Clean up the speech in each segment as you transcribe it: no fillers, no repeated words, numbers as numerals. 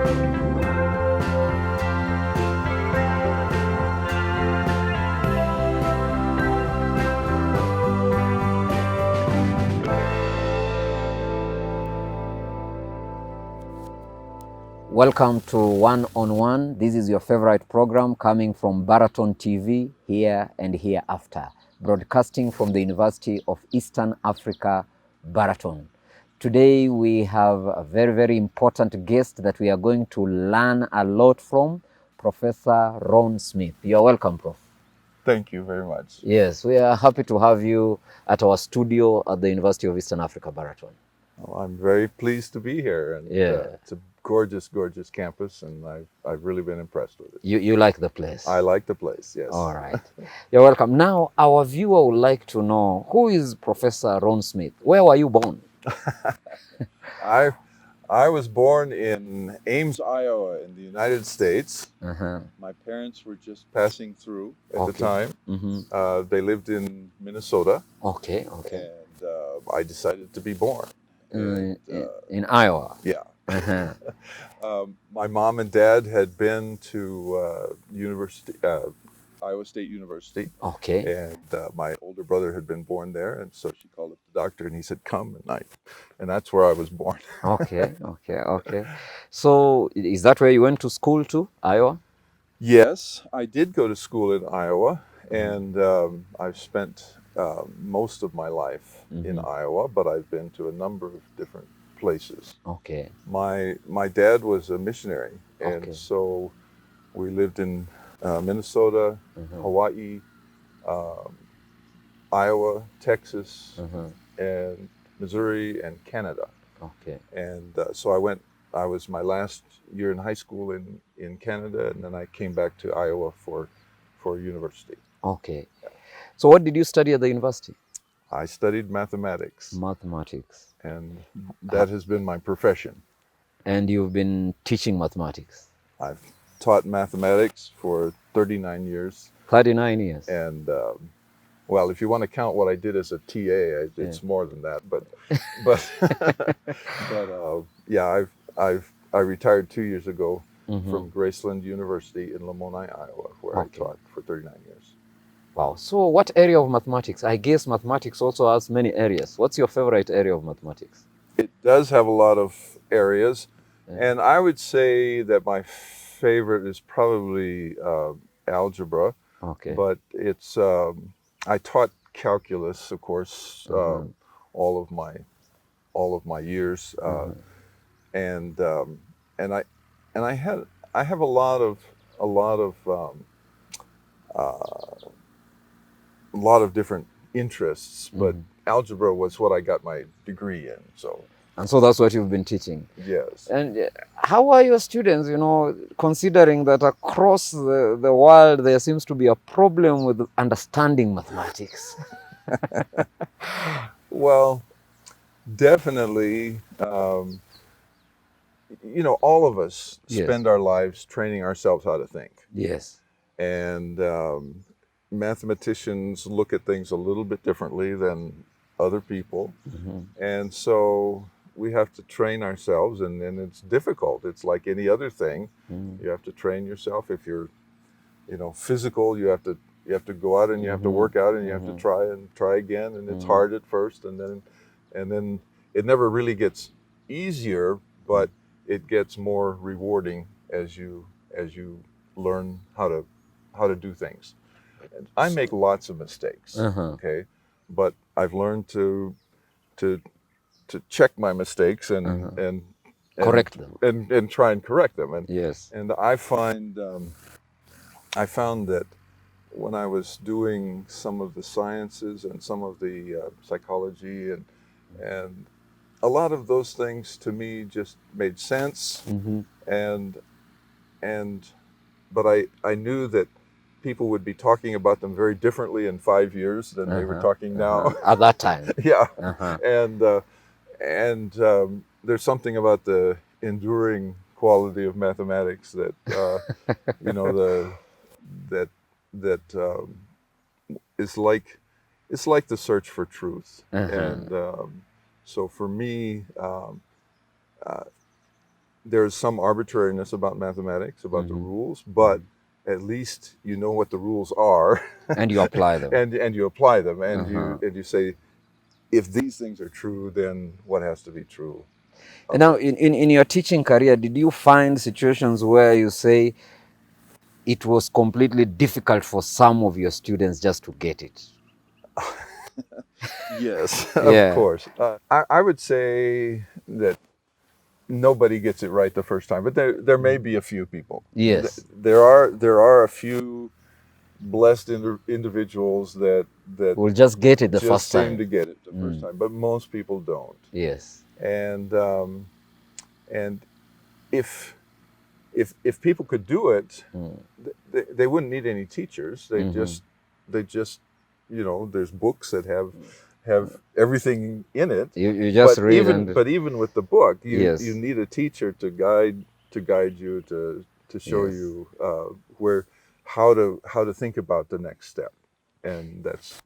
Welcome to One on One. This is your favorite program coming from Baraton TV, here and hereafter, broadcasting from the University of Eastern Africa, Baraton. Today we have a very, very important guest that we are going to learn a lot from, Professor Ron Smith. You're welcome, Prof. Thank you very much. Yes, we are happy to have you at our studio at the University of Eastern Africa, Baraton. Well, I'm very pleased to be here, and it's a gorgeous, gorgeous campus, and I've really been impressed with it. You like the place? I like the place, yes. All right. You're welcome. Now, our viewer would like to know, who is Professor Ron Smith? Where were you born? I was born in Ames, Iowa, in the United States. My parents were just passing through at the time. They lived in Minnesota. Okay. And I decided to be born. In Iowa? Yeah. My mom and dad had been to Iowa State University. Okay. And my older brother had been born there, and so she called up the doctor, and he said, "Come," and that's where I was born. Okay. So is that where you went to school too, Iowa? Yes, I did go to school in Iowa, and I've spent most of my life in Iowa, but I've been to a number of different places. Okay. My dad was a missionary, and so we lived in Minnesota, Hawaii, Iowa, Texas, and Missouri, and Canada. Okay. And so I was my last year in high school in Canada, and then I came back to Iowa for university. Okay. So what did you study at the university? I studied mathematics. Mathematics. And that has been my profession. And you've been teaching mathematics? I've taught mathematics for 39 years. 39 years. And well, if you want to count what I did as a TA, it's more than that. But yeah, I retired 2 years ago from Graceland University in Lamoni, Iowa, where I taught for 39 years. Wow. So what area of mathematics? I guess mathematics also has many areas. What's your favorite area of mathematics? It does have a lot of areas. And I would say that my favorite is probably algebra. Okay. But it's I taught calculus, of course, all of my years, and I have a lot of different interests, but algebra was what I got my degree in. And so that's what you've been teaching. Yes. And how are your students, considering that across the world there seems to be a problem with understanding mathematics? Well, definitely, all of us spend our lives training ourselves how to think. Yes. And mathematicians look at things a little bit differently than other people. And so we have to train ourselves, and it's difficult. It's like any other thing. You have to train yourself. If you're, physical, you have to go out and you have to work out, and you have to try again, and it's hard at first, and then it never really gets easier, but it gets more rewarding as you learn how to do things. And I make lots of mistakes, okay, but I've learned to check my mistakes and correct them and try and correct them. And yes. And I found that when I was doing some of the sciences and some of the psychology and a lot of those things to me just made sense. But I knew that people would be talking about them very differently in 5 years than they were talking now. At that time. Yeah. And there's something about the enduring quality of mathematics that it's like the search for truth. And so for me, there's some arbitrariness about mathematics, about the rules, but at least you know what the rules are, And you apply them. and you apply them, and you say, if these things are true, then what has to be true? And now, in your teaching career, did you find situations where you say it was completely difficult for some of your students just to get it? Yes, Yeah. of course. I would say that nobody gets it right the first time, but there may be a few people. Yes. There are a few blessed individuals that We'll just get it the just first seem time. to get it the first time, but most people don't. Yes. And if people could do it, they wouldn't need any teachers. They just you know, there's books that have everything in it. You just read but even with the book, Yes. you need a teacher to guide you, to show Yes. you how to think about the next step, and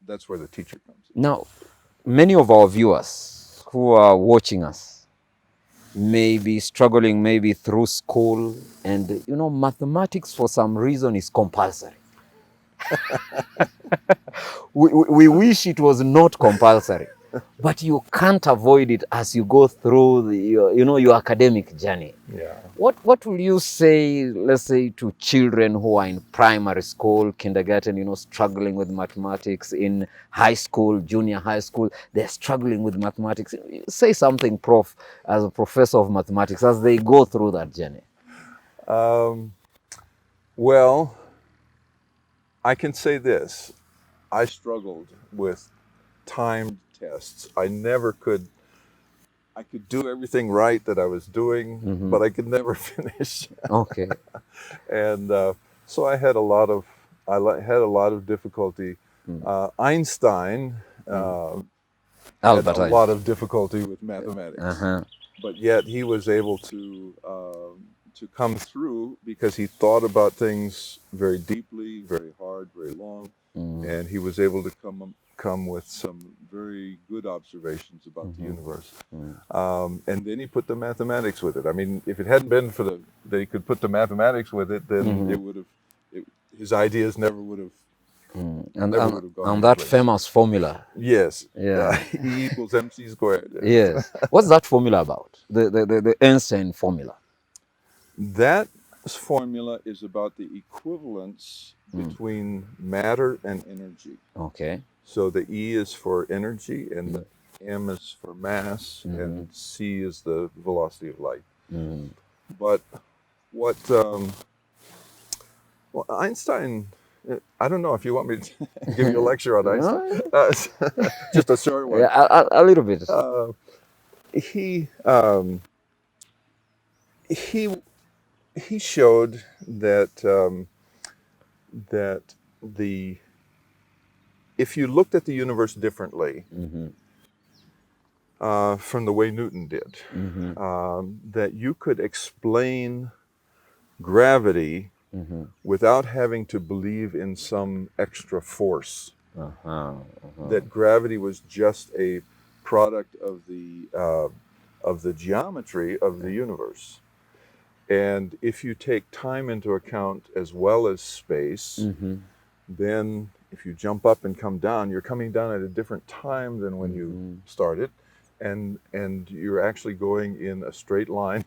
that's where the teacher comes in. Now, many of our viewers who are watching us may be struggling maybe through school, and you know, mathematics for some reason is compulsory. we wish it was not compulsory, but you can't avoid it as you go through your academic journey. Yeah. What will you say, let's say, to children who are in primary school, kindergarten, you know, struggling with mathematics, in high school, junior high school, they're struggling with mathematics? Say something, Prof, as a professor of mathematics, as they go through that journey. Well, I can say this. I struggled with timed tests. I could do everything right that I was doing, but I could never finish. Okay. And so I had a lot of difficulty. Einstein had Albert a Einstein. lot of difficulty with mathematics, but yet he was able to come through because he thought about things very deeply, very hard, very long, and he was able to come with some very good observations about the universe. And then he put the mathematics with it. I mean, if it hadn't been for that he could put the mathematics with it, then it would have, his ideas never would have. And that famous formula. Yes. Yeah. E equals mc squared. Yes. What's that formula about? The Einstein formula. That formula is about the equivalence between matter and energy. Okay. So the E is for energy, and the M is for mass, and C is the velocity of light. But what well, Einstein, I don't know if you want me to give you a lecture on Einstein. Just a short one. Yeah, a little bit. He showed that if you looked at the universe differently from the way Newton did, that you could explain gravity without having to believe in some extra force. That gravity was just a product of the geometry of the universe. And if you take time into account as well as space, then if you jump up and come down, you're coming down at a different time than when you started, and you're actually going in a straight line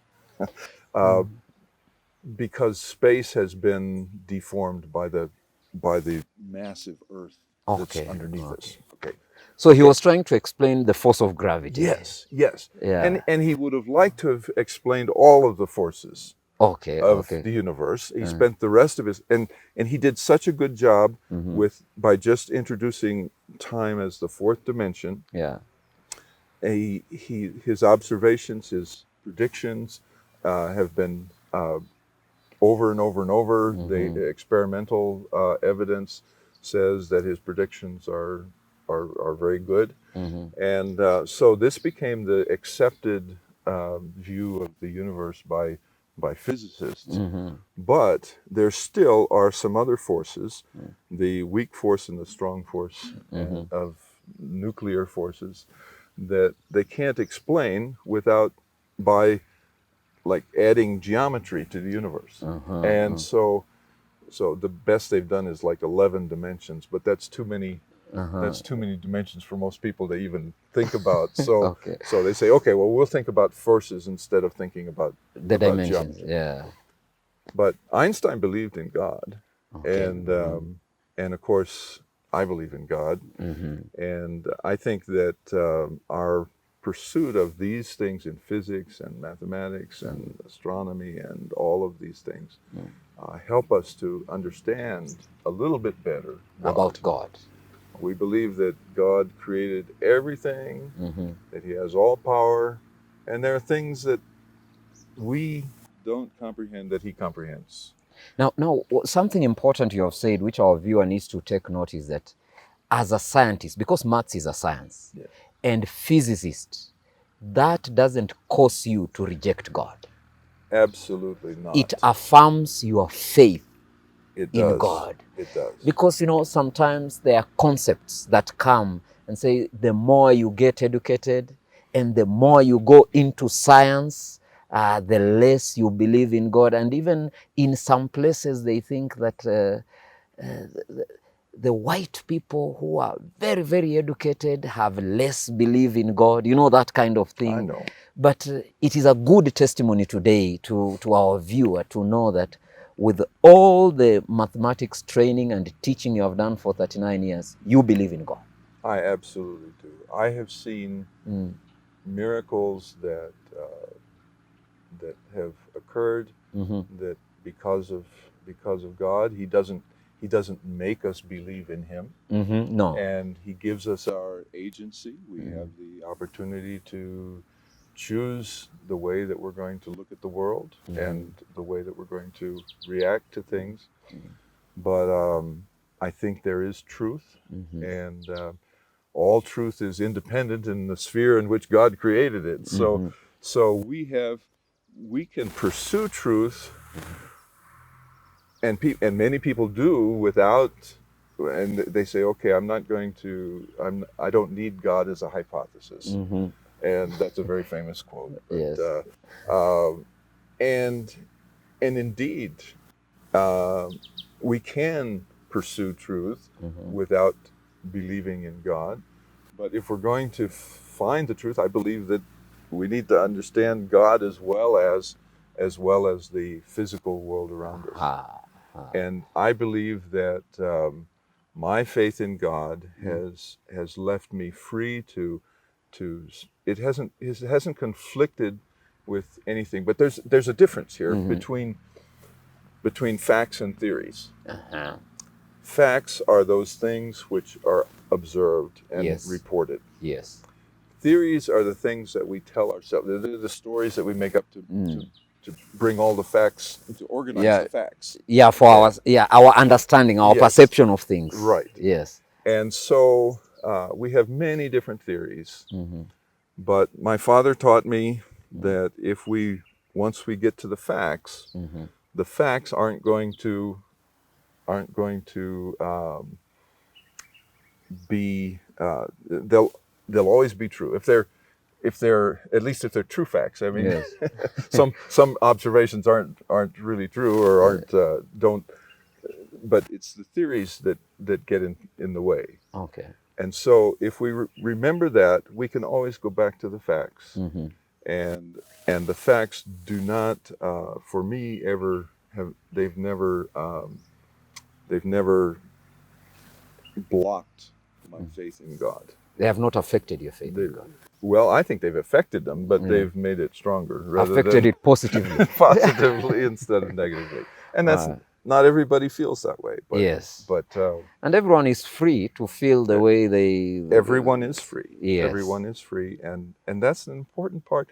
because space has been deformed by the massive Earth that's underneath us. Okay. So he was trying to explain the force of gravity. Yes, yes. Yeah. And he would have liked to have explained all of the forces of the universe. He spent the rest of his and he did such a good job by just introducing time as the fourth dimension. Yeah. His observations, his predictions have been over and over and over. The experimental evidence says that his predictions are very good, and so this became the accepted view of the universe by physicists. But there still are some other forces, the weak force and the strong force of nuclear forces, that they can't explain by like adding geometry to the universe. And so the best they've done is like 11 dimensions, but that's too many. That's too many dimensions for most people to even think about. So Okay. so they say, okay, well, we'll think about forces instead of thinking about The dimensions. geometry. Yeah. But Einstein believed in God, Okay. and of course I believe in God, and I think that our pursuit of these things in physics and mathematics and astronomy and all of these things help us to understand a little bit better About God. We believe that God created everything, that He has all power, and there are things that we don't comprehend that He comprehends. Now, something important you have said, which our viewer needs to take note, is that as a scientist, because maths is a science, and physicist, that doesn't cause you to reject God. Absolutely not. It affirms your faith in God. It does. Because, you know, sometimes there are concepts that come and say the more you get educated and the more you go into science, the less you believe in God. And even in some places, they think that the white people who are very, very educated have less belief in God, you know, that kind of thing. I know. But it is a good testimony today to our viewer to know that with all the mathematics training and teaching you have done for 39 years, you believe in God. I absolutely do. I have seen miracles that that have occurred, that because of God, He doesn't make us believe in Him. No. And He gives us our agency. We have the opportunity to choose the way that we're going to look at the world and the way that we're going to react to things. But I think there is truth, and all truth is independent in the sphere in which God created it. So we can pursue truth, and many people do without. And they say, okay, I don't need God as a hypothesis. And that's a very famous quote. But, Yes. And indeed, we can pursue truth without believing in God. But if we're going to find the truth, I believe that we need to understand God as well as the physical world around us. And I believe that my faith in God has left me free to it hasn't conflicted with anything. But there's a difference here between facts and theories. Facts are those things which are observed and reported. Yes. Theories are the things that we tell ourselves. They're the stories that we make up to bring all the facts, to organize the facts. Yeah, for our understanding, our perception of things. Right. Yes. And so we have many different theories. But my father taught me that once we get to the facts, the facts aren't going to be they'll always be true if they're at least if they're true facts. I mean, some observations aren't really true or aren't don't. But it's the theories that get in the way. Okay. And so if we remember that, we can always go back to the facts. And the facts do not, for me, ever have. They've never blocked my faith in God. They have not affected your faith in God. Well, I think they've affected them, but they've made it stronger. Affected it positively. Positively instead of negatively. And that's not everybody feels that way. But, yes. But and everyone is free to feel the way they. Everyone is free. Yes. Everyone is free, and that's an important part.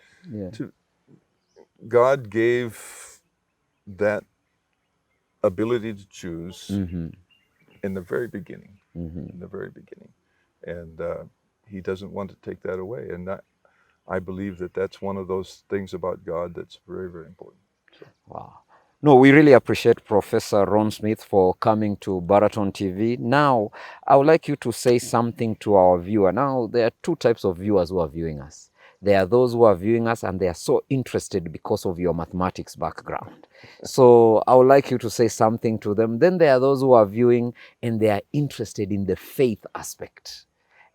God gave that ability to choose in the very beginning. In the very beginning, and He doesn't want to take that away. And I believe that that's one of those things about God that's very, very important. So. Wow. No, we really appreciate Professor Ron Smith for coming to Baraton TV. Now, I would like you to say something to our viewer. Now, there are two types of viewers who are viewing us. there are those who are viewing us and they are so interested because of your mathematics background. So I would like you to say something to them. Then there are those who are viewing and they are interested in the faith aspect.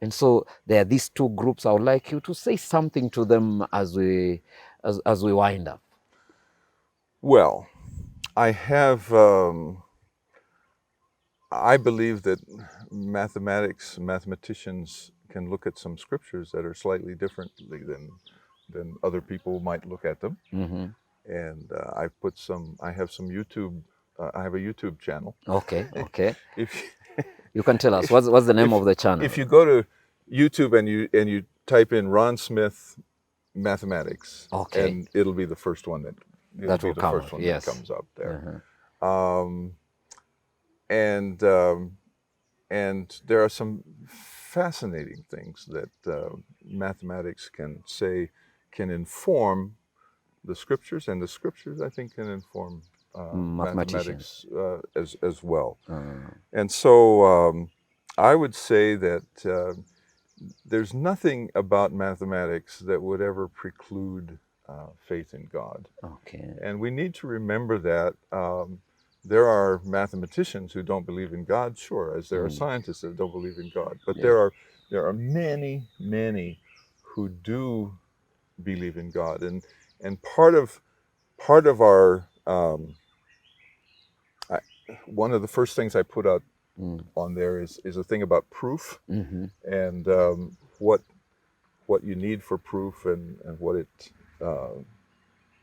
And so there are these two groups. I would like you to say something to them as we wind up. Well, I believe that mathematicians can look at some scriptures that are slightly differently than other people might look at them. Mm-hmm. And I have some YouTube. I have a YouTube channel. Okay, okay. If you can tell us what's the name of the channel. If you go to YouTube and you type in Ron Smith mathematics, okay, and it'll be the first one that will come up. Yes, that comes up there. Uh-huh. And there are some fascinating things that mathematics can inform the scriptures, and the scriptures, I think, can inform mathematics as well. And so I would say that there's nothing about mathematics that would ever preclude faith in God. Okay. And we need to remember that there are mathematicians who don't believe in God, sure, as there are scientists that don't believe in God. But there are many, many who do believe in God. And part of our one of the first things I put out on there is a thing about proof, and what you need for proof, and what it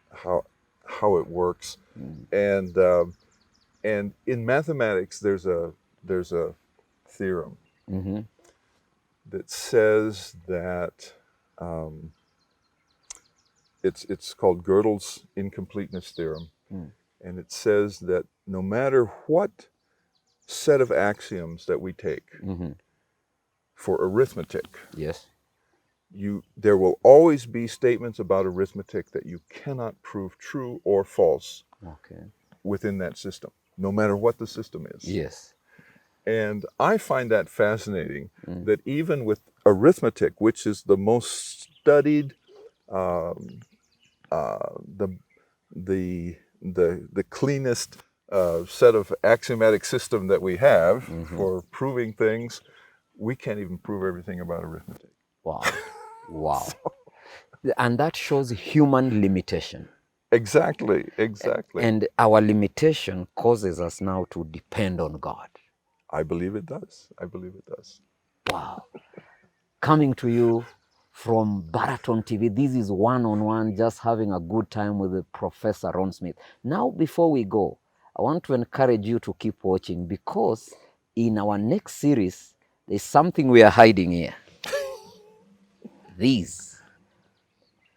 how it works, and in mathematics there's a theorem that says that it's called Gödel's incompleteness theorem, and it says that no matter what set of axioms that we take for arithmetic, yes, there will always be statements about arithmetic that you cannot prove true or false within that system, no matter what the system is. Yes. And I find that fascinating, that even with arithmetic, which is the most studied, the cleanest set of axiomatic system that we have for proving things, we can't even prove everything about arithmetic. Wow. Wow. And that shows human limitation. Exactly. And our limitation causes us now to depend on God. I believe it does. Wow. Coming to you from Baraton TV, this is one-on-one, just having a good time with the Professor Ron Smith. Now, before we go, I want to encourage you to keep watching, because in our next series, there's something we are hiding here. These.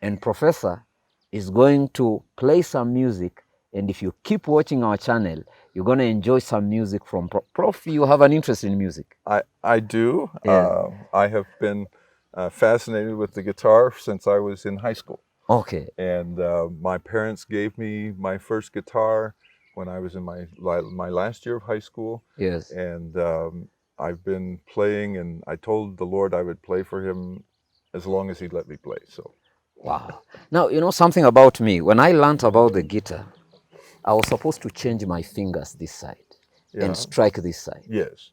And Professor is going to play some music, and if you keep watching our channel, you're going to enjoy some music from Prof. You have an interest in music. I do. Yeah. I have been fascinated with the guitar since I was in high school. Okay. And my parents gave me my first guitar when I was in my last year of high school. Yes. And I've been playing, and I told the Lord I would play for him as long as he'd let me play. So. Wow. Now, you know something about me. When I learned about the guitar, I was supposed to change my fingers this side and strike this side. Yes.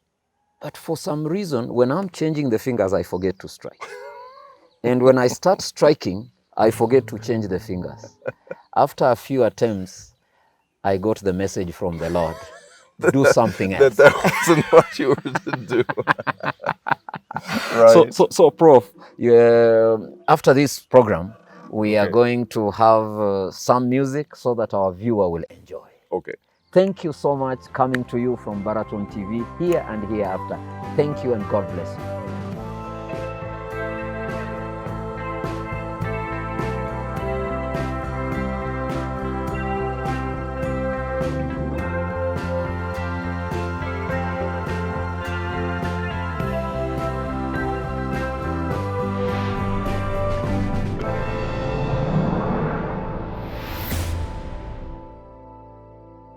But for some reason, when I'm changing the fingers, I forget to strike. And when I start striking, I forget to change the fingers. After a few attempts, I got the message from the Lord. Do something else. That wasn't what you were to do. Right. So Prof, after this program, we are going to have some music so that our viewer will enjoy. Okay. Thank you so much, coming to you from Baraton TV, here and hereafter. Thank you, and God bless you.